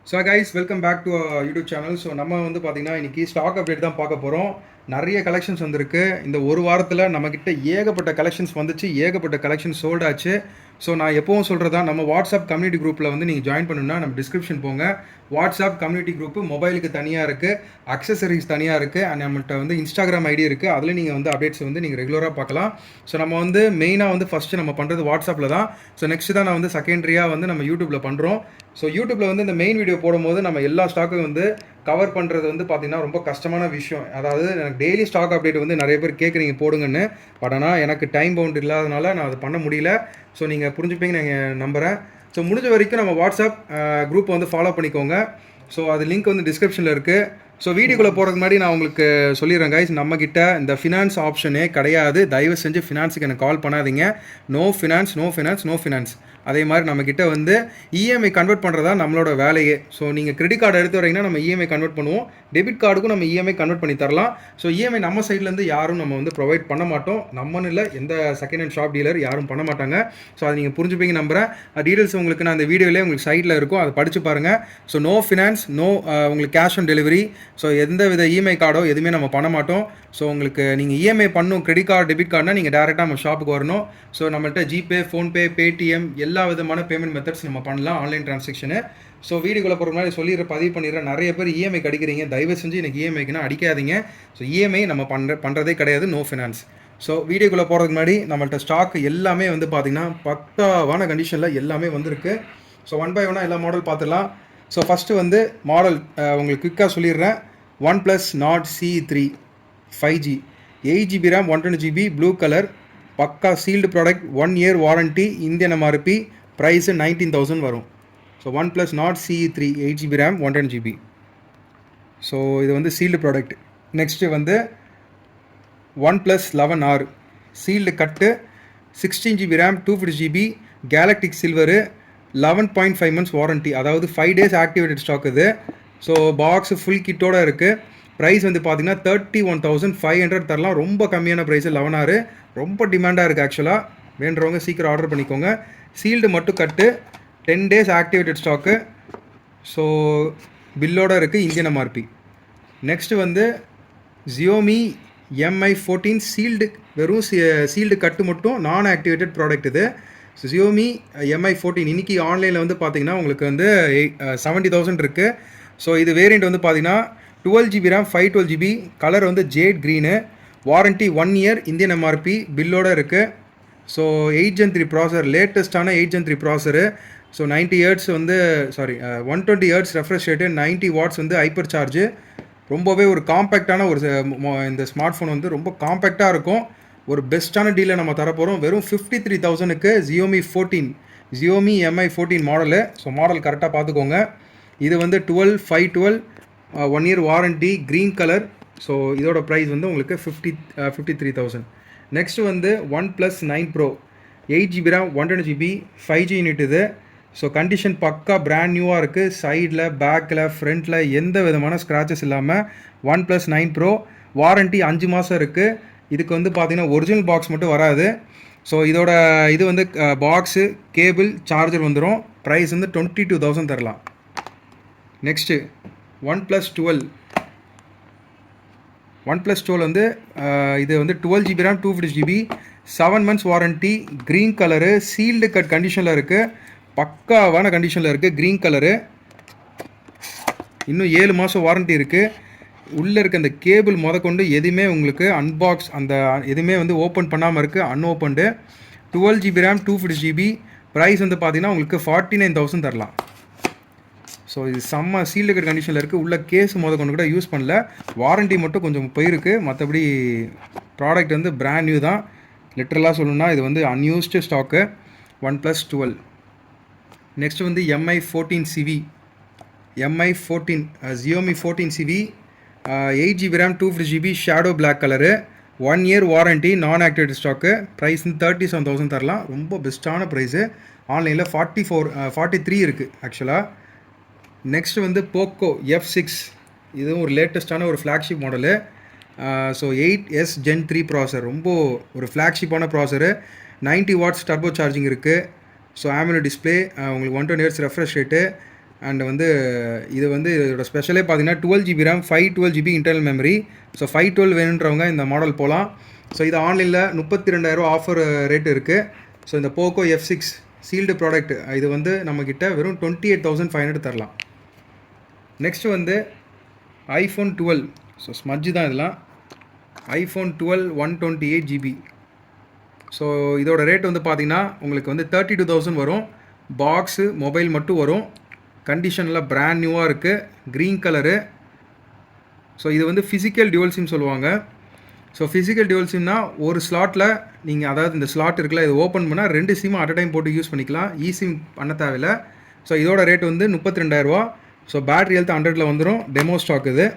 So guys welcome back to YouTube channel. So நம்ம வந்து பார்த்தீங்கன்னா இன்றைக்கி ஸ்டாக் அப்டேட் தான் பார்க்க போகிறோம். நிறைய கலெக்ஷன்ஸ் வந்திருக்கு. இந்த ஒரு வாரத்தில் நம்மக்கிட்ட ஏகப்பட்ட கலெக்ஷன்ஸ் வந்துச்சு, ஏகப்பட்ட கலெக்ஷன்ஸ் சோல்ட் ஆச்சு. ஸோ நான் எப்போவும் சொல்கிறதா, நம்ம வாட்ஸ்அப் கம்யூனிட்டி குரூப்பில் வந்து நீங்கள் ஜாயின் பண்ணணும்னா நம்ம டிஸ்கிரிப்ஷன் போங்க. வாட்ஸ்அப் கம்யூனிட்டி குரூப்பு மொபைலுக்கு தனியாக இருக்குது, அக்சசரிஸ் தனியாக இருக்குது, அண்ட் நம்மள்கிட்ட வந்து இன்ஸ்டாகிராம் ஐடி இருக்குது. அதில் நீங்கள் வந்து அப்டேட்ஸ் வந்து நீங்கள் ரெகுலராக பார்க்கலாம். ஸோ நம்ம வந்து மெயினாக வந்து ஃபஸ்ட்டு நம்ம பண்ணுறது வாட்ஸ்அப்பில் தான். ஸோ நெக்ஸ்ட் தான் நான் வந்து செகண்டரியாக வந்து நம்ம யூடியூப்பில் பண்ணுறோம். ஸோ யூடியூப்பில் வந்து இந்த மெயின் வீடியோ போடும்போது நம்ம எல்லா ஸ்டாக்கும் வந்து கவர் பண்ணுறது வந்து பார்த்திங்கன்னா ரொம்ப கஷ்டமான விஷயம். அதாவது எனக்கு டெய்லி ஸ்டாக் அப்டேட் வந்து நிறைய பேர் கேட்குறீங்க போடுங்கன்னு. பட் ஆனால் எனக்கு டைம் பவுண்ட் இல்லாதனால நான் அது பண்ண முடியல. ஸோ நீங்கள் புரிஞ்சுப்பீங்க நான் நம்புகிறேன். ஸோ முடிஞ்ச வரைக்கும் நம்ம வாட்ஸ்அப் குரூப்பை வந்து ஃபாலோ பண்ணிக்கோங்க. ஸோ அது லிங்க் வந்து டிஸ்கிரிப்ஷனில் இருக்குது. ஸோ வீடியோக்குள்ளே போகிறதுக்கு முன்னாடி நான் உங்களுக்கு சொல்லிடுறேன் கைஸ், நம்மக்கிட்ட இந்த ஃபினான்ஸ் ஆப்ஷனே கிடையாது. தயவு செஞ்சு ஃபினான்ஸுக்கு எனக்கு கால் பண்ணாதீங்க. No finance, no finance, no finance. அதே மாதிரி நம்மக்கிட்ட வந்து இஎம்ஐ கன்வெர்ட் பண்ணுறதா நம்மளோட வேலையே. ஸோ நீங்கள் கிரெடிட் கார்டு எடுத்து வரீங்கன்னா நம்ம இஎம்ஐ கன்வெர்ட் பண்ணுவோம். டெபிட் கார்டுக்கும் நம்ம இஎம்ஐ கன்வெர்ட் பண்ணி தரலாம். ஸோ இஎம்ஐ நம்ம சைட்லேருந்து யாரும் நம்ம வந்து ப்ரொவைட் பண்ண மாட்டோம். நம்மன்னு இல்லை, எந்த செகண்ட் ஹேண்ட் ஷாப் டீலர் யாரும் பண்ண மாட்டாங்க. ஸோ அதை நீங்கள் புரிஞ்சுப்பீங்க நம்புகிறேன். டீட்டெயில்ஸ் உங்களுக்கு நான் அந்த வீடியோலேயே உங்களுக்கு சைட்டில் இருக்கும், அதை படித்து பாருங்கள். ஸோ நோ ஃபினான்ஸ், நோ உங்களுக்கு கேஷ் ஆன் டெலிவரி. ஸோ எந்த வித இஎம்ஐ கார்டோ எதுவுமே நம்ம பண்ண மாட்டோம். ஸோ உங்களுக்கு நீங்கள் இஎம்ஐ பண்ணணும், கிரெடிட் கார்டு டெபிட் கார்டுனா நீங்கள் டேரெக்டாக நம்ம ஷாப்புக்கு வரணும். ஸோ நம்மள்கிட்ட ஜிபே, ஃபோன்பே, பேடிஎம் எல்லா விதமான பேமெண்ட் மெத்தட்ஸ் நம்ம பண்ணலாம், ஆன்லைன் டிரான்சாக்ஷனு. ஸோ வீடியோக்குள்ள போகிற மாதிரி பதிவு பண்ணிடுறேன். நிறைய பேர் இஎம்ஐ அடிக்கிறீங்க, தயவு செஞ்சு எனக்கு இஎம்ஐக்குன்னா அடிக்காதீங்க. ஸோ இஎம்ஐ நம்ம பண்ணுறதே கிடையாது, நோ ஃபினான்ஸ். ஸோ வீடியோக்குள்ளே போகிறதுக்கு முன்னாடி நம்மள்ட்ட ஸ்டாக் எல்லாமே வந்து பார்த்திங்கன்னா பக்காவான கண்டிஷனில் எல்லாமே வந்திருக்கு. ஸோ ஒன் பை ஒன்னாக எல்லா மாடல் பார்த்துடலாம். ஸோ ஃபஸ்ட்டு வந்து மாடல் உங்களுக்கு குயிக்காக சொல்லிடுறேன். OnePlus Nord CE3 5G 8GB RAM 120GB blue colour, பக்கா sealed product, 1 year warranty, Indian MRP, price 19,000 வரும். So OnePlus Nord CE3 8GB RAM 120GB. So இது வந்து சீல்டு ப்ராடக்ட். நெக்ஸ்ட்டு வந்து OnePlus 11R சீல்டு கட்டு, 16GB RAM 250GB galactic silver, 11.5 months warranty, அதாவது 5 days activated stock இது. So box full கிட்டோடு இருக்குது. Price வந்து பார்த்திங்கன்னா 31,500 தரலாம். ரொம்ப கம்மியான ப்ரைஸு 11R. ரொம்ப டிமாண்டாக இருக்குது ஆக்சுவலாக. வேண்டுறவங்க சீக்கிரம் ஆர்டர் பண்ணிக்கோங்க. சீல்டு மட்டும் கட்டு, 10 days ஆக்டிவேட்டட் ஸ்டாக்கு. ஸோ பில்லோடு இருக்குது, இந்தியன் எம்ஆர்பி. நெக்ஸ்ட்டு வந்து Xiaomi Mi 14 சீல்டு, வெறும் சீல்டு கட்டு மட்டும், நான் ஆக்டிவேட்டட் ப்ராடக்ட் இது. ஸோ Xiaomi Mi 14 இன்றைக்கி ஆன்லைனில் வந்து பார்த்திங்கன்னா உங்களுக்கு வந்து 70,000 இருக்குது. ஸோ இது வேரியண்ட் வந்து பார்த்திங்கன்னா 12GB RAM 512GB, கலர் வந்து jade green, warranty 1 year, Indian MRP, பில்லோடு இருக்குது. ஸோ 8 Gen 3 ப்ராசர், லேட்டஸ்ட்டான 8 Gen 3 ப்ராசரு. ஸோ 90 Hz வந்து 120 Hz ரெஃப்ரெஷ் ரேட்டு, 90 watts வந்து ஹைப்பர் சார்ஜு. ரொம்பவே ஒரு காம்பேக்டான ஒரு இந்த ஸ்மார்ட் ஃபோன் வந்து ரொம்ப காம்பேக்டாக இருக்கும். ஒரு பெஸ்ட்டான டீலை நம்ம தரப்போகிறோம். வெறும் 53,000க்கு Xiaomi Mi 14 model. So model கரெக்டாக பார்த்துக்கோங்க. இது வந்து 12/5/12 1 year warranty, green colour. So இதோட ப்ரைஸ் வந்து உங்களுக்கு 53,000. நெக்ஸ்ட்டு வந்து OnePlus 9 Pro 8GB RAM 120GB 5G unit இது. ஸோ கண்டிஷன் பக்கா பிராண்ட் நியூவாக இருக்குது. சைடில், பேக்கில், ஃப்ரண்ட்டில் எந்த விதமான ஸ்க்ராச்சஸ் இல்லாமல் OnePlus 9 Pro, வாரண்ட்டி 5 மாதம் இருக்குது. இதுக்கு வந்து பார்த்திங்கன்னா ஒரிஜினல் பாக்ஸ் மட்டும் வராது. ஸோ இதோட இது வந்து பாக்ஸு, கேபிள், சார்ஜர் வந்துடும். ப்ரைஸ் வந்து 22,000 தரலாம். நெக்ஸ்ட்டு OnePlus 12 வந்து இது வந்து 12GB RAM 250GB 7 months warranty, green colour, sealed cut கண்டிஷனில் இருக்குது. பக்காவான கண்டிஷனில் இருக்குது, க்ரீன் கலரு. இன்னும் 7 மாதம் வாரண்ட்டி இருக்குது. உள்ளே இருக்க அந்த கேபிள் கொண்டு எதுவுமே உங்களுக்கு அன்பாக்ஸ், அந்த எதுவுமே வந்து ஓப்பன் பண்ணாமல் இருக்குது, unopened. 12GB RAM 250GB, price வந்து பார்த்திங்கன்னா உங்களுக்கு 49,000 தரலாம். ஸோ இது செம்ம சீல்டு கட் கண்டிஷனில் இருக்குது. உள்ள கேஸ் கொண்டு கூட யூஸ் பண்ணல, வாரண்ட்டி மட்டும் கொஞ்சம் போயிருக்கு. மற்றபடி ப்ராடக்ட் வந்து பிராண்ட் நியூ தான். லிட்டரலாக சொல்லணும்னா இது வந்து அன்யூஸ்டு ஸ்டாக்கு. OnePlus 12. நெக்ஸ்ட் வந்து Mi 14 CV, Xiaomi 14 CV 8GB RAM 250GB shadow black colour, 1 year warranty, நான் ஆக்டிவேட்டட் ஸ்டாக்கு. ப்ரைஸ் வந்து 37,000 தரலாம். ரொம்ப பெஸ்ட்டான ப்ரைஸு. ஆன்லைனில் 43 இருக்குது ஆக்சுவலாக. நெக்ஸ்ட் வந்து போக்கோ F6, இதுவும் ஒரு லேட்டஸ்ட்டான ஒரு flagship model. So 8S Gen 3 ப்ராசர், ரொம்ப ஒரு ஃப்ளாக்ஷிப்பான ப்ராசரு. 90 watts டர்போ சார்ஜிங் இருக்குது. ஸோ AMOLED டிஸ்பிளே, உங்களுக்கு 120 Hz ரெஃப்ரெஷ் ரேட்டு, அண்ட் வந்து இது வந்து இதோட ஸ்பெஷலே பார்த்தீங்கன்னா 12 GB RAM 512 GB internal memory. So 512 வேணுன்றவங்க இந்த மாடல் போகலாம். ஸோ இது ஆன்லைனில் 32,000 ஆஃபர் ரேட் இருக்குது. ஸோ இந்த போக்கோ F6 சீல்டு ப்ராடக்ட் இது வந்து நம்மக்கிட்ட வெறும் 28,500 தரலாம். நெக்ஸ்ட் வந்து iPhone 12. ஸோ ஸ்மட்ஜு தான் இதெல்லாம். iPhone 12 128 GB. ஸோ இதோட ரேட் வந்து பார்த்தீங்கன்னா உங்களுக்கு வந்து 32,000 வரும். பாக்ஸு மொபைல் மட்டும் வரும். கண்டிஷனில் பிராண்ட் நியூவாக இருக்குது, க்ரீன் கலரு. ஸோ இது வந்து ஃபிசிக்கல் டியூவல் சிம் சொல்லுவாங்க. ஸோ ஃபிசிக்கல் டியூவல் சிம்னா ஒரு ஸ்லாட்டில் நீங்கள் அதாவது இந்த ஸ்லாட் இருக்குல்ல இது ஓப்பன் பண்ணால் 2 சிம் அட் அ டைம் போட்டு யூஸ் பண்ணிக்கலாம். சிம் பண்ண தேவையில்லை. ஸோ இதோட ரேட் வந்து 32,000. ஸோ பேட்ரி ஹெல்த் 100ல் வந்துடும். டெமோ ஸ்டாக் இது.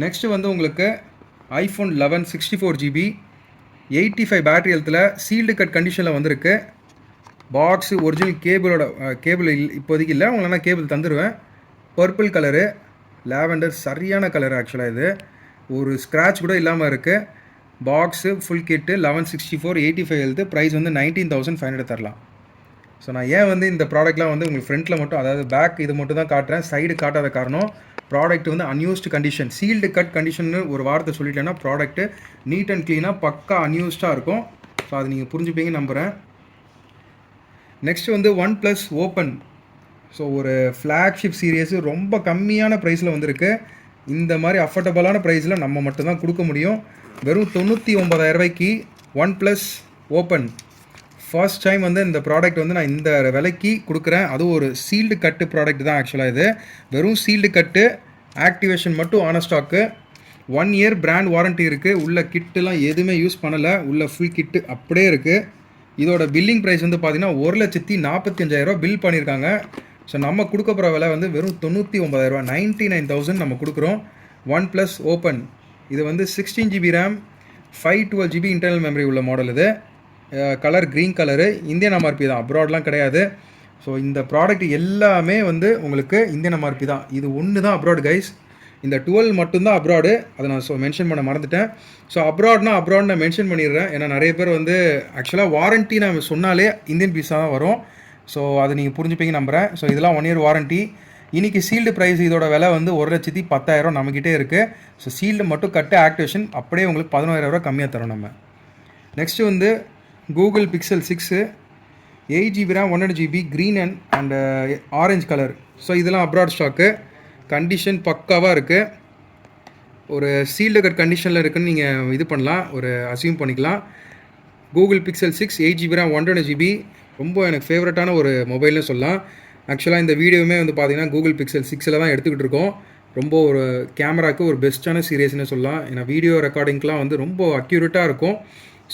நெக்ஸ்ட்டு வந்து உங்களுக்கு iPhone 11 64 GB 85 பேட்ரி ஹெல்த்தில் சீல்டு கட் கண்டிஷனில் வந்திருக்கு. பாக்ஸு ஒரிஜினல் கேபிள் இப்போதைக்கு இல்லை, உங்களுக்கு நான் கேபிள் தந்துடுவேன். பர்பிள் கலரு, லாவெண்டர் சரியான கலர். ஆக்சுவலாக இது ஒரு ஸ்க்ராட்ச் கூட இல்லாமல் இருக்குது. Box full kit 1164 85 health. Price வந்து 19,500 தரலாம். ஸோ நான் ஏன் வந்து இந்த ப்ராடக்ட்லாம் வந்து உங்களுக்கு ஃப்ரண்ட்டில் மட்டும் அதாவது பேக் இது மட்டும் தான் காட்டுறேன், சைடு காட்டாத காரணம் ப்ராடக்ட் வந்து unused condition sealed cut condition ஒரு வார்த்தை சொல்லிட்டேன்னா ப்ராடக்ட்டு நீட் அண்ட் க்ளீனாக பக்கா அன்யூஸ்டாக இருக்கும். ஸோ அது நீங்கள் புரிஞ்சுப்பீங்க நம்புகிறேன். நெக்ஸ்ட் வந்து OnePlus Open. ஸோ ஒரு ஃப்ளாக்ஷிப் சீரியஸு ரொம்ப கம்மியான ப்ரைஸில் வந்திருக்கு. இந்த மாதிரி அஃபோர்டபுளான ப்ரைஸில் நம்ம மட்டும்தான் கொடுக்க முடியும். வெறும் 99,000 ரூபாய்க்கு OnePlus Open. ஃபர்ஸ்ட் டைம் வந்து இந்த ப்ராடக்ட் வந்து நான் இந்த விலைக்கு கொடுக்குறேன். அதுவும் ஒரு சீல்டு கட்டு ப்ராடக்ட் தான். ஆக்சுவலாக இது வெறும் சீல்டு கட்டு, ஆக்டிவேஷன் மட்டும் ஆன ஸ்டாக்கு. 1 இயர் பிராண்ட் வாரண்ட்டி இருக்குது. உள்ள கிட்டுலாம் எதுவுமே யூஸ் பண்ணலை. உள்ள ஃபுல் கிட்டு அப்படியே இருக்குது. இதோட பில்லிங் ப்ரைஸ் வந்து பார்த்தீங்கன்னா 1,45,000 பில் பண்ணியிருக்காங்க. ஸோ நம்ம கொடுக்க போகிற விலை வந்து வெறும் 99,000 99,000 நம்ம கொடுக்குறோம். OnePlus Open. இது வந்து 16 GB RAM 512 GB internal memory உள்ள மாடல். இது colour green colour. Indian MRP தான், அப்ராட்லாம் கிடையாது. ஸோ இந்த ப்ராடக்ட் எல்லாமே வந்து உங்களுக்கு இந்தியன் MRP தான். இது ஒன்று தான் அப்ராட் கைஸ். இந்த 12 மட்டும்தான் அப்ராடு. அதை நான் மென்ஷன் பண்ண மறந்துட்டேன். ஸோ அப்ராட்னா அப்ராட் நான் மென்ஷன் பண்ணிடுறேன். ஏன்னா நிறைய பேர் வந்து ஆக்சுவலாக வாரண்ட்டி நான் சொன்னாலே இந்தியன் பீஸாக தான் வரும். ஸோ அதை நீங்கள் புரிஞ்சுப்பீங்க நம்புகிறேன். ஸோ இதெல்லாம் 1 இயர் வாரண்ட்டி. இன்றைக்கி சீல்டு ப்ரைஸ் இதோட விலை வந்து 1,10,000 நம்மக்கிட்டே இருக்குது. ஸோ சீல்டு மட்டும் கட்டு ஆக்டிவேஷன் அப்படியே உங்களுக்கு 11,000 கம்மியாக தரோம் நம்ம. நெக்ஸ்ட்டு வந்து Google Pixel 6 8 GB RAM 100 GB green and orange colour. So இதெல்லாம் அப்ராட் ஸ்டாக்கு. கண்டிஷன் பக்காவாக இருக்குது. ஒரு சீல்டு கட் கண்டிஷனில் இருக்குதுன்னு நீங்கள் இது பண்ணலாம், ஒரு அசியூம் பண்ணிக்கலாம். Google Pixel 6 8 GB RAM 100 GB ரொம்ப எனக்கு ஃபேவரட்டான ஒரு மொபைல்னு சொல்லலாம். ஆக்சுவலாக இந்த வீடியோவுமே வந்து பார்த்தீங்கன்னா Google Pixel 6ல் தான் எடுத்துக்கிட்டு இருக்கோம். ரொம்ப ஒரு கேமராவுக்கு ஒரு பெஸ்ட்டான சீரியஸ்னு சொல்லலாம். ஏன்னா வீடியோ ரெக்கார்டிங்க்கெலாம் வந்து ரொம்ப அக்யூரேட்டாக இருக்கும்.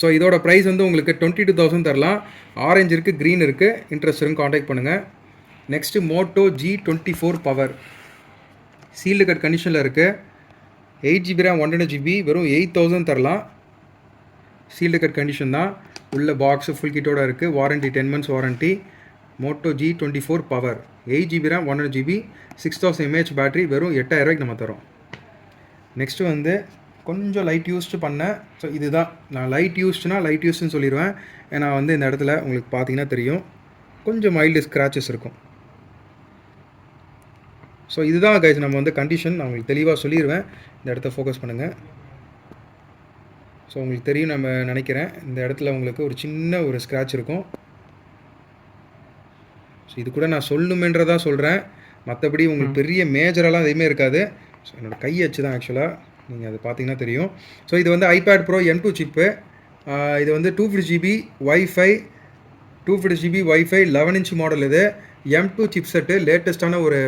ஸோ இதோட ப்ரைஸ் வந்து உங்களுக்கு 22,000 தரலாம். ஆரஞ்சு இருக்குது, க்ரீன் இருக்குது. இன்ட்ரெஸ்ட் இருக்கும், காண்டாக்ட் பண்ணுங்கள். Next Moto G24 power sealed cut கண்டிஷனில் இருக்குது. 8 GB ரேம் 100 GB வெறும் 8,000 தரலாம். சீல்டு கட் கண்டிஷன் தான். உள்ள பாக்ஸு ஃபுல் கிட்டோட இருக்குது. Warranty 10 months warranty. Moto G24 power 8 GB RAM 100 GB 6000 mAh battery வெறும் 8,000 நம்ம தரோம். நெக்ஸ்ட்டு வந்து கொஞ்சம் லைட் யூஸ்டு பண்ணேன். ஸோ இதுதான் நான் லைட் யூஸ்டுன்னு சொல்லிடுவேன். ஏன்னா வந்து இந்த இடத்துல உங்களுக்கு பார்த்தீங்கன்னா தெரியும் கொஞ்சம் மைல்டு ஸ்க்ராச்சஸ் இருக்கும். ஸோ இதுதான் கைஸ் நம்ம வந்து கண்டிஷன் நான் உங்களுக்கு தெளிவாக சொல்லிடுவேன். இந்த இடத்த ஃபோக்கஸ் பண்ணுங்கள். ஸோ உங்களுக்கு தெரியும் நம்ம நினைக்கிறேன் இந்த இடத்துல உங்களுக்கு ஒரு சின்ன ஒரு ஸ்க்ராட்ச் இருக்கும். ஸோ இது கூட நான் சொல்லணுமென்றதான் சொல்கிறேன். மற்றபடி உங்களுக்கு பெரிய மேஜரெல்லாம் எதுவுமே இருக்காது. ஸோ என்னோடய கை அச்சு தான் ஆக்சுவலாக, நீங்கள் அது பார்த்தீங்கன்னா தெரியும். ஸோ இது வந்து iPad Pro M2 சிப்பு. இது வந்து 250 GB Wi-Fi 11 inch மாடல். இது M2 சிப் செட்டு, லேட்டஸ்ட்டான ஒரு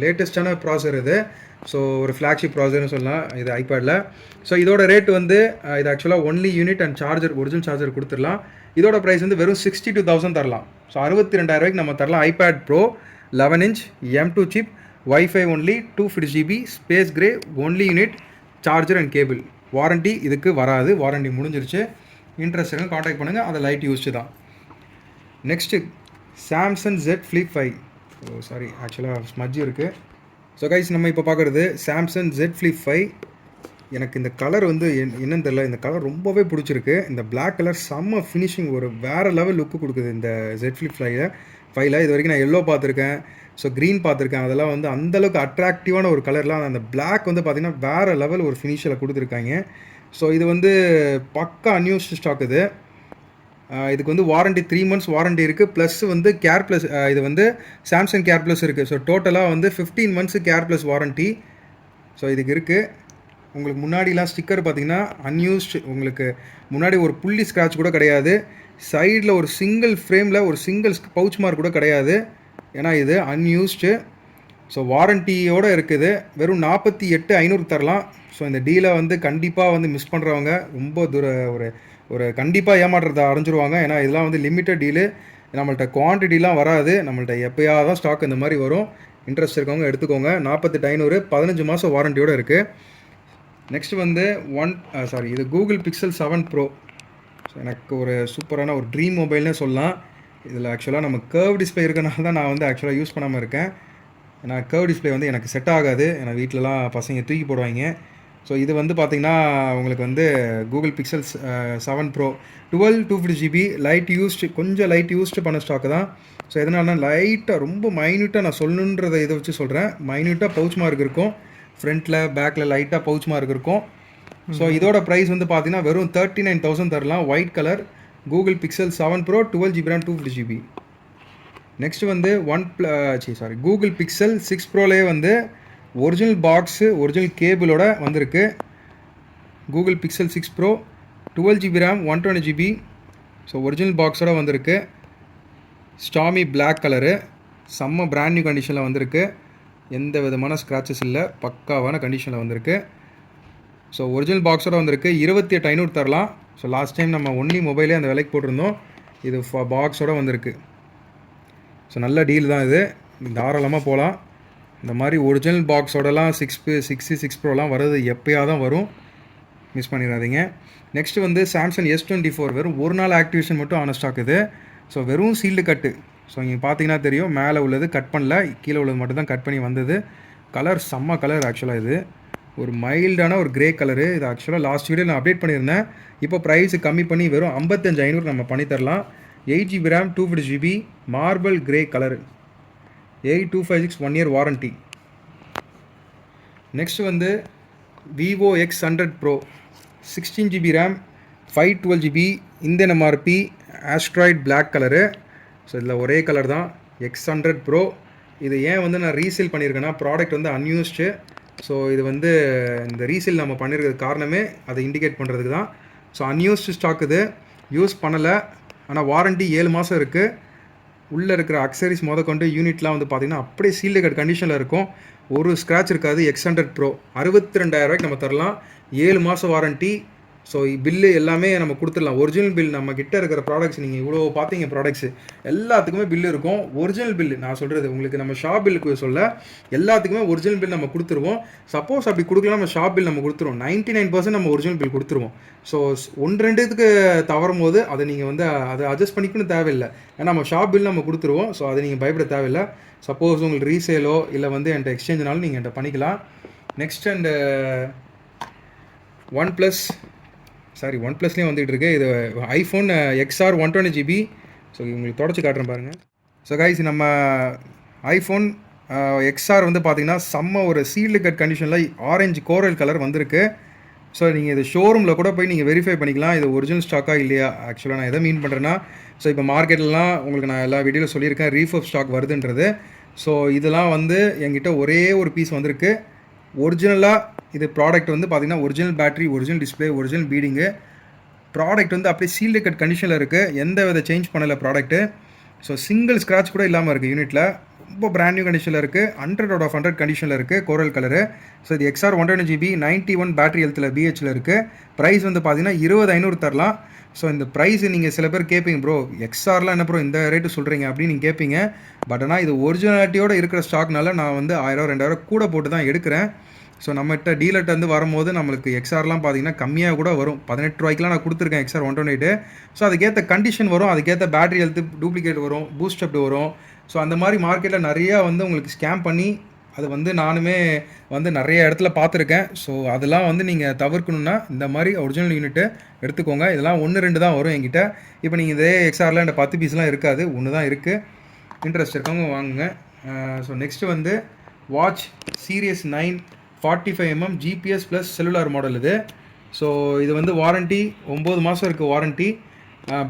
லேட்டஸ்ட்டான ப்ராசர் இது. ஸோ ஒரு ஃப்ளாக்ஷிப் ப்ராசர்னு சொல்லலாம் இது iPadல. ஸோ இதோட ரேட் வந்து இது ஆக்சுவலாக only unit and charger, original charger கொடுத்துடலாம். இதோட ப்ரைஸ் வந்து வெறும் 62,000 தரலாம். ஸோ 62,000 நம்ம தரலாம். iPad Pro 11 inch M2 chip, Wi-Fi only, 250 GB, space grey, only unit, charger and cable. Warranty இதுக்கு வராது, வாரண்ட்டி முடிஞ்சிருச்சு. இன்ட்ரெஸ்ட் இருக்கும், காண்டாக்ட் பண்ணுங்கள். அதை லைட் யூஸ்டு தான். Next Samsung Z Flip 5. Sorry ஆக்சுவலாக ஸ்மட்ஜ் இருக்குது. ஸோ கைஸ் நம்ம இப்போ பார்க்குறது Samsung Z Flip 5. எனக்கு இந்த கலர் வந்து என்னன்னு தெரியல, இந்த கலர் ரொம்பவே பிடிச்சிருக்கு. இந்த பிளாக் கலர் செம்ம ஃபினிஷிங், ஒரு வேறு லெவல் லுக்கு கொடுக்குது இந்த Z Flip 5. ஃபைவ்ல இது வரைக்கும் நான் எல்லோ பார்த்துருக்கேன், ஸோ க்ரீன் பார்த்துருக்கேன். அதெல்லாம் வந்து அந்தளவுக்கு அட்ராக்டிவான ஒரு கலர்லாம். அந்த பிளாக் வந்து பார்த்தீங்கன்னா வேறு லெவல் ஒரு ஃபினிஷில் கொடுத்துருக்காங்க. ஸோ இது வந்து பக்கா அன்யூஸ்டு ஸ்டாக் இது. இதுக்கு வந்து வாரண்டி 3 months வாரண்டி இருக்குது. ப்ளஸ் வந்து கேர் ப்ளஸ், இது வந்து சாம்சங் கேர் ப்ளஸ் இருக்குது. ஸோ டோட்டலாக வந்து 15 months care plus warranty so இதுக்கு இருக்குது. உங்களுக்கு முன்னாடிலாம் ஸ்டிக்கர் பார்த்தீங்கன்னா அன்யூஸ்டு, உங்களுக்கு முன்னாடி ஒரு புள்ளி ஸ்க்ராட்ச் கூட கிடையாது. சைடில் ஒரு சிங்கிள் ஃப்ரேமில் ஒரு சிங்கிள் பவுச் மார்க் கூட கிடையாது. ஏன்னா இது அன்யூஸ்டு. ஸோ வாரண்டியோடு இருக்குது. வெறும் 48,500 தரலாம். ஸோ இந்த டீலை வந்து கண்டிப்பாக வந்து மிஸ் பண்ணுறவங்க ரொம்ப ஒரு கண்டிப்பாக ஏமாற்றத்தை அடைஞ்சிருவாங்க. ஏன்னா இதெல்லாம் வந்து லிமிட்டட் டீலு. நம்மள்ட்ட குவான்டிட்டிலாம் வராது. நம்மள்ட்ட எப்போயாவது தான் ஸ்டாக் இந்த மாதிரி வரும். இன்ட்ரெஸ்ட் இருக்கவங்க எடுத்துக்கோங்க. 48,500 15 மாதம் வாரண்டியோடு இருக்குது. நெக்ஸ்ட் வந்து இது கூகுள் பிக்சல் 7 ப்ரோ. ஸோ எனக்கு ஒரு சூப்பரான ஒரு ட்ரீம் மொபைல்னே சொல்லலாம். இதில் ஆக்சுவலாக நம்ம கர்வ் டிஸ்பிளே இருக்கனால தான் நான் வந்து ஆக்சுவலாக யூஸ் பண்ணாமல் இருக்கேன். ஏன்னா கர்வ் டிஸ்பிளே வந்து எனக்கு செட் ஆகாது. ஏன்னா வீட்டிலலாம் பசங்க தூக்கி போடுவாங்க. ஸோ இது வந்து பார்த்திங்கன்னா உங்களுக்கு வந்து கூகுள் பிக்சல் 7 ப்ரோ 250GB கொஞ்சம் லைட் யூஸ்டு பண்ண ஸ்டாக்கு தான். ஸோ எதனால்னா லைட்டாக ரொம்ப மைன்யூட்டாக நான் சொல்லணுன்றதை இதை வச்சு சொல்கிறேன். மைன்யூட்டாக பவுச் மார்க் இருக்கும். ஃப்ரண்ட்டில் பேக்கில் லைட்டாக பவுச் மார்க் இருக்கும். ஸோ இதோட ப்ரைஸ் வந்து பார்த்தீங்கன்னா வெறும் 39,000 தரலாம். White colour Google Pixel 7 Pro 12GB RAM 250GB. Next வந்து கூகுள் பிக்சல் 6 ப்ரோலேயே வந்து ஒரிஜினல் பாக்ஸு ஒரிஜினல் கேபிளோட வந்திருக்கு. Google Pixel 6 Pro 12GB RAM 120GB. So original பாக்ஸோட வந்திருக்கு. ஸ்டாமி பிளாக் கலரு, செம்ம பிராண்ட் நியூ கண்டிஷனில் வந்திருக்கு. எந்த விதமான ஸ்க்ராச்சஸ் இல்லை, பக்காவான கண்டிஷனில் வந்திருக்கு. ஸோ ஒரிஜினல் பாக்ஸோட வந்திருக்கு. 28,500 தரலாம். ஸோ லாஸ்ட் டைம் நம்ம ஒன்லி மொபைலே அந்த விலைக்கு போட்டிருந்தோம். இது பாக்ஸோட வந்திருக்கு. ஸோ நல்ல டீல் தான் இது, தாராளமாக போகலாம். இந்த மாதிரி ஒரிஜினல் பாக்ஸோடலாம் 6 ப்ரோலாம் வர்றது எப்போயாக தான் வரும், மிஸ் பண்ணிடாதீங்க. நெக்ஸ்ட் வந்து சாம்சங் S24 வெறும் ஒரு நாள் ஆக்டிவேஷன் மட்டும் ஆன ஸ்டாக் இது. ஸோ வெறும் சீல்டு கட்டு. ஸோ இங்கே பார்த்தீங்கன்னா தெரியும், மேலே உள்ளது கட் பண்ணல, கீழே உள்ளது மட்டும் தான் கட் பண்ணி வந்தது. கலர் செம்ம கலர். ஆக்சுவலாக இது ஒரு மைல்டான ஒரு கிரே கலரு. இது ஆக்சுவலாக லாஸ்ட் வீடியோ நான் அப்டேட் பண்ணியிருந்தேன். இப்போ ப்ரைஸ் கம்மி பண்ணி வெறும் 55,500 நம்ம பண்ணித்தரலாம். 8GB RAM 250GB marble grey colour. 8256 1 year warranty. Next வந்து Vivo X100 Pro 16GB RAM 512GB Indian MRP asteroid black colour. So இதில் ஒரே கலர் தான் X100 ப்ரோ. இது ஏன் வந்து நான் ரீசேல் பண்ணியிருக்கேன்னா, ப்ராடக்ட் வந்து அன்யூஸ்டு. ஸோ இது வந்து இந்த ரீசேல் நம்ம பண்ணியிருக்கிறது காரணமே அதை இண்டிகேட் பண்ணுறதுக்கு தான். ஸோ அன்யூஸ்டு ஸ்டாக் இது, யூஸ் பண்ணலை. ஆனால் வாரண்டி 7 மாதம் இருக்குது. உள்ளே இருக்கிற அக்சரிஸ் கொண்டு யூனிட்லாம் வந்து பார்த்திங்கன்னா அப்படியே சீல்டு கட் கண்டிஷனில் இருக்கும். ஒரு ஸ்க்ராட்ச் இருக்காது. X100 ப்ரோ 62,000 நம்ம தரலாம். 7 மாதம் வாரண்டி. ஸோ பில்லு எல்லாமே நம்ம கொடுத்துடலாம். ஒரிஜினல் பில் நம்ம கிட்டே இருக்கிற ப்ராடக்ட்ஸ், நீங்கள் இவ்வளோ பார்த்தீங்க ப்ராடக்ட்ஸு எல்லாத்துக்குமே பில்லு இருக்கும். ஒரிஜினல் பில்லு நான் சொல்கிறது உங்களுக்கு, நம்ம ஷாப் பில்லுக்கு சொல்ல எல்லாத்துக்குமே ஒரிஜினல் பில் நம்ம கொடுத்துருவோம். சப்போஸ் அப்படி கொடுக்கலாம், நம்ம ஷாப் பில் நம்ம கொடுத்துருவோம். 99% நம்ம ஒரிஜினல் பில் கொடுத்துருவோம். ஸோ 1-2க்கு தவறும் போது அதை நீங்கள் வந்து அதை அட்ஜஸ்ட் பண்ணிக்கணும் தேவையில்லை. ஏன்னா நம்ம ஷாப் பில் நம்ம கொடுத்துருவோம். ஸோ அதை நீங்கள் பயப்பட தேவையில்லை. சப்போஸ் உங்களுக்கு ரீசேலோ இல்லை வந்து என்கிட்ட எக்ஸ்சேஞ்சினாலும் நீங்கள் என்கிட்ட பண்ணிக்கலாம். நெக்ஸ்ட் அண்ட் ஒன் ப்ளஸ்லேயும் வந்துகிட்டு இருக்கு. இது ஐஃபோன் XR 120GB. ஸோ உங்களுக்கு தொடச்சி காட்டுறேன் பாருங்கள். ஸோ கைஸ், நம்ம ஐஃபோன் XR வந்து பார்த்திங்கன்னா செம்ம ஒரு சீல்டு கட் கண்டிஷனில் ஆரஞ்சு கோரல் கலர் வந்திருக்கு. ஸோ நீங்கள் இது ஷோரூமில் கூட போய் நீங்கள் வெரிஃபை பண்ணிக்கலாம், இது ஒரிஜினல் ஸ்டாக்காக இல்லையா. ஆக்சுவலாக நான் எதை மீன் பண்ணுறேன்னா, ஸோ இப்போ மார்க்கெட்லாம் உங்களுக்கு நான் எல்லா வீடியோவில் சொல்லியிருக்கேன் ரீஃபப் ஸ்டாக் வருதுன்றது. ஸோ இதெல்லாம் வந்து என்கிட்ட ஒரே ஒரு பீஸ் வந்திருக்கு. ஒரிஜினலாக இது ப்ராடக்ட் வந்து பார்த்திங்கன்னா original battery, original display, original பீடிங்கு. ப்ராடக்ட் வந்து அப்படியே சீல்டு கட் கண்டிஷனில் இருக்குது, எந்த வித சேஞ்ச் பண்ணலை ப்ராடக்ட்டு. ஸோ சிங்கிள் ஸ்க்ராட்ச் கூட இல்லாமல் இருக்குது யூனிட்டில். ரொம்ப பிராண்ட் நியூ கண்டிஷனில் இருக்குது. 100/100 கண்டிஷனில் இருக்குது, கோரல் கலரு. ஸோ இது XR 120GB 91 பேட்டரி ஹெல்த்தில் BHல இருக்குது. ப்ரைஸ் வந்து பார்த்திங்கன்னா 20,500 தரலாம். ஸோ இந்த ப்ரைஸ் நீங்கள் சில பேர் கேட்பீங்க, ப்ரோ XRலாம் என்ன ப்ரோ இந்த ரேட்டு சொல்கிறீங்க அப்படின்னு நீங்கள் கேட்பீங்க. பட் ஆனால் இது ஒரிஜினாலிட்டியோடு இருக்கிற ஸ்டாக்னால நான் வந்து 1,000-2,000 கூட போட்டு தான் எடுக்கிறேன். ஸோ நம்மகிட்ட டீலர்ட்ட வந்து வரும்போது நம்மளுக்கு XRலாம் பார்த்திங்கன்னா கம்மியாக கூட வரும். 18 ரூபாய்க்குலாம் நான் கொடுத்துருக்கேன் XR 128. ஸோ அதுக்கேற்ற கண்டிஷன் வரும், அதுக்கேற்ற பேட்டரி ஹெல்த்து டூப்ளிகேட் வரும், பூஸ்ட் அப் வரும். ஸோ அந்த மாதிரி மார்க்கெட்டில் நிறையா வந்து உங்களுக்கு ஸ்கேம் பண்ணி அது வந்து நானுமே வந்து நிறைய இடத்துல பார்த்துருக்கேன். ஸோ அதெல்லாம் வந்து நீங்கள் தவிர்க்கணுன்னா இந்த மாதிரி ஒரிஜினல் யூனிட்டு எடுத்துக்கோங்க. இதெல்லாம் 1-2 தான் வரும் என்கிட்ட. இப்போ நீங்கள் இதே XRல இந்த 10 பீஸ்லாம் இருக்காது, ஒன்று தான் இருக்குது. இன்ட்ரெஸ்ட் இருக்கவங்க வாங்குங்க. ஸோ நெக்ஸ்ட்டு வந்து watch series 9 45mm GPS plus cellular model இது. ஸோ இது வந்து வாரண்ட்டி 9 மாதம் இருக்குது warranty.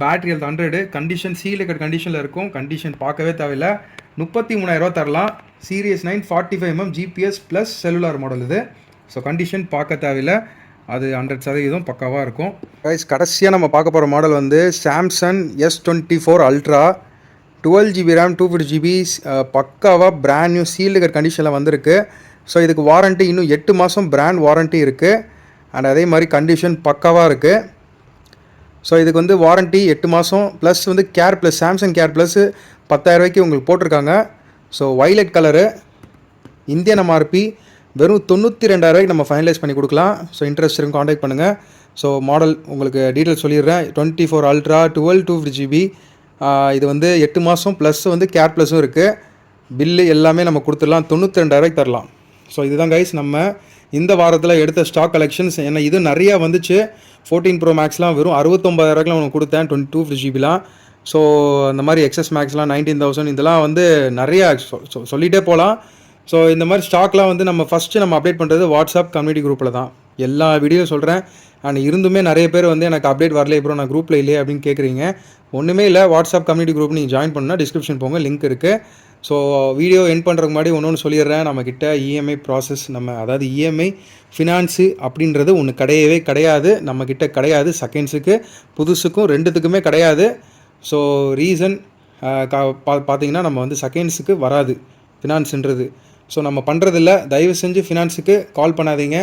Battery health 100, condition seal கண்டிஷனில் இருக்கும். கண்டிஷன் பார்க்கவே தேவையில்லை. 33,000 தரலாம். Series 9 45mm GPS plus cellular model இது. ஸோ கண்டிஷன் பார்க்க தேவையில்லை, அது 100% பக்காவாக இருக்கும். கைஸ் கடைசியாக நம்ம பார்க்க போகிற மாடல் வந்து Samsung S24 ultra 12GB RAM 250GB பக்காவாக பிராண்ட் நியூ சீல்டு கண்டிஷனில் வந்திருக்கு. ஸோ இதுக்கு வாரண்ட்டி இன்னும் 8 மாதம் பிராண்ட் வாரண்ட்டி இருக்குது. அண்ட் அதே மாதிரி கண்டிஷன் பக்காவாக இருக்குது. ஸோ இதுக்கு வந்து வாரண்ட்டி 8 மாதம் ப்ளஸ் வந்து care plus Samsung care plus 10,000 உங்களுக்கு போட்டிருக்காங்க. So violet colour, Indian MRP வெறும் 92,000 நம்ம ஃபைனலைஸ் பண்ணி கொடுக்கலாம். ஸோ இன்ட்ரெஸ்ட் இருக்கும் காண்டாக்ட் பண்ணுங்கள். ஸோ மாடல் உங்களுக்கு டீட்டெயில் சொல்லிடுறேன். 24 அல்ட்ரா 250GB. இது வந்து 8 மாதம் ப்ளஸ் வந்து கேர் ப்ளஸும் இருக்குது. பில்லு எல்லாமே நம்ம கொடுத்துடலாம். 92,000 தரலாம். ஸோ இதுதான் கைஸ் நம்ம இந்த வாரத்தில் எடுத்த ஸ்டாக் கலெக்ஷன்ஸ். ஏன்னா இது நிறையா வந்துச்சு. 14 Pro Maxலாம் வெறும் 69,000 உனக்கு கொடுத்தேன் 250GBலாம். ஸோ இந்த மாதிரி XS Maxலாம் 19,000 இதெல்லாம் வந்து நிறையா சொல்லிகிட்டே போகலாம். ஸோ இந்த மாதிரி ஸ்டாக்லாம் வந்து நம்ம ஃபஸ்ட்டு நம்ம அப்டேட் பண்ணுறது வாட்ஸ்அப் கம்யூனிட்டி குரூப்பில் தான். எல்லா வீடியோ சொல்கிறேன். அண்ட் இருந்துமே நிறைய பேர் வந்து எனக்கு அப்டேட் வரல ப்ரோ, நான் குரூப்பில் இல்லையே அப்படின்னு கேட்குறீங்க. ஒன்றுமே இல்லை, வாட்ஸ்அப் கம்யூனிட்டி குரூப் நீங்கள் ஜாயின் பண்ணால் டிஸ்கிரிப்ஷன் போங்க, லிங்க் இருக்குது. ஸோ வீடியோ எண்ட் பண்ணுறதுக்கு முன்னாடி ஒன்று சொல்லிடுறேன். நம்மக்கிட்ட இஎம்ஐ ப்ராசஸ் அதாவது இஎம்ஐ ஃபினான்ஸு அப்படின்றது ஒன்று கிடையவே கிடையாது. நம்மக்கிட்ட கிடையாது. செகண்ட்ஸுக்கு புதுசுக்கும் ரெண்டுத்துக்குமே கிடையாது. ஸோ ரீசன் பார்த்தீங்கன்னா நம்ம வந்து செகண்ட்ஸுக்கு வராது ஃபினான்ஸுன்றது. ஸோ நம்ம பண்ணுறதில்ல. தயவு செஞ்சு ஃபினான்ஸுக்கு கால் பண்ணாதீங்க.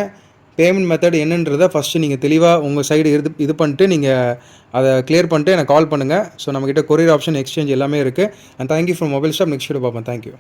பேமெண்ட் மெத்தட் என்னன்றதை ஃபஸ்ட்டு நீங்கள் தெளிவாக உங்கள் சைடு இது பண்ணிட்டு நீங்கள் அதை கிளியர் பண்ணிட்டு எனக்கு கால் பண்ணுங்கள். ஸோ நம்மக்கிட்ட கொரியர் ஆப்ஷன், எக்ஸ்சேஞ்ச் எல்லாமே இருக்குது. And thank you from mobile shop. Next video பார்ப்போம். தேங்க்யூ.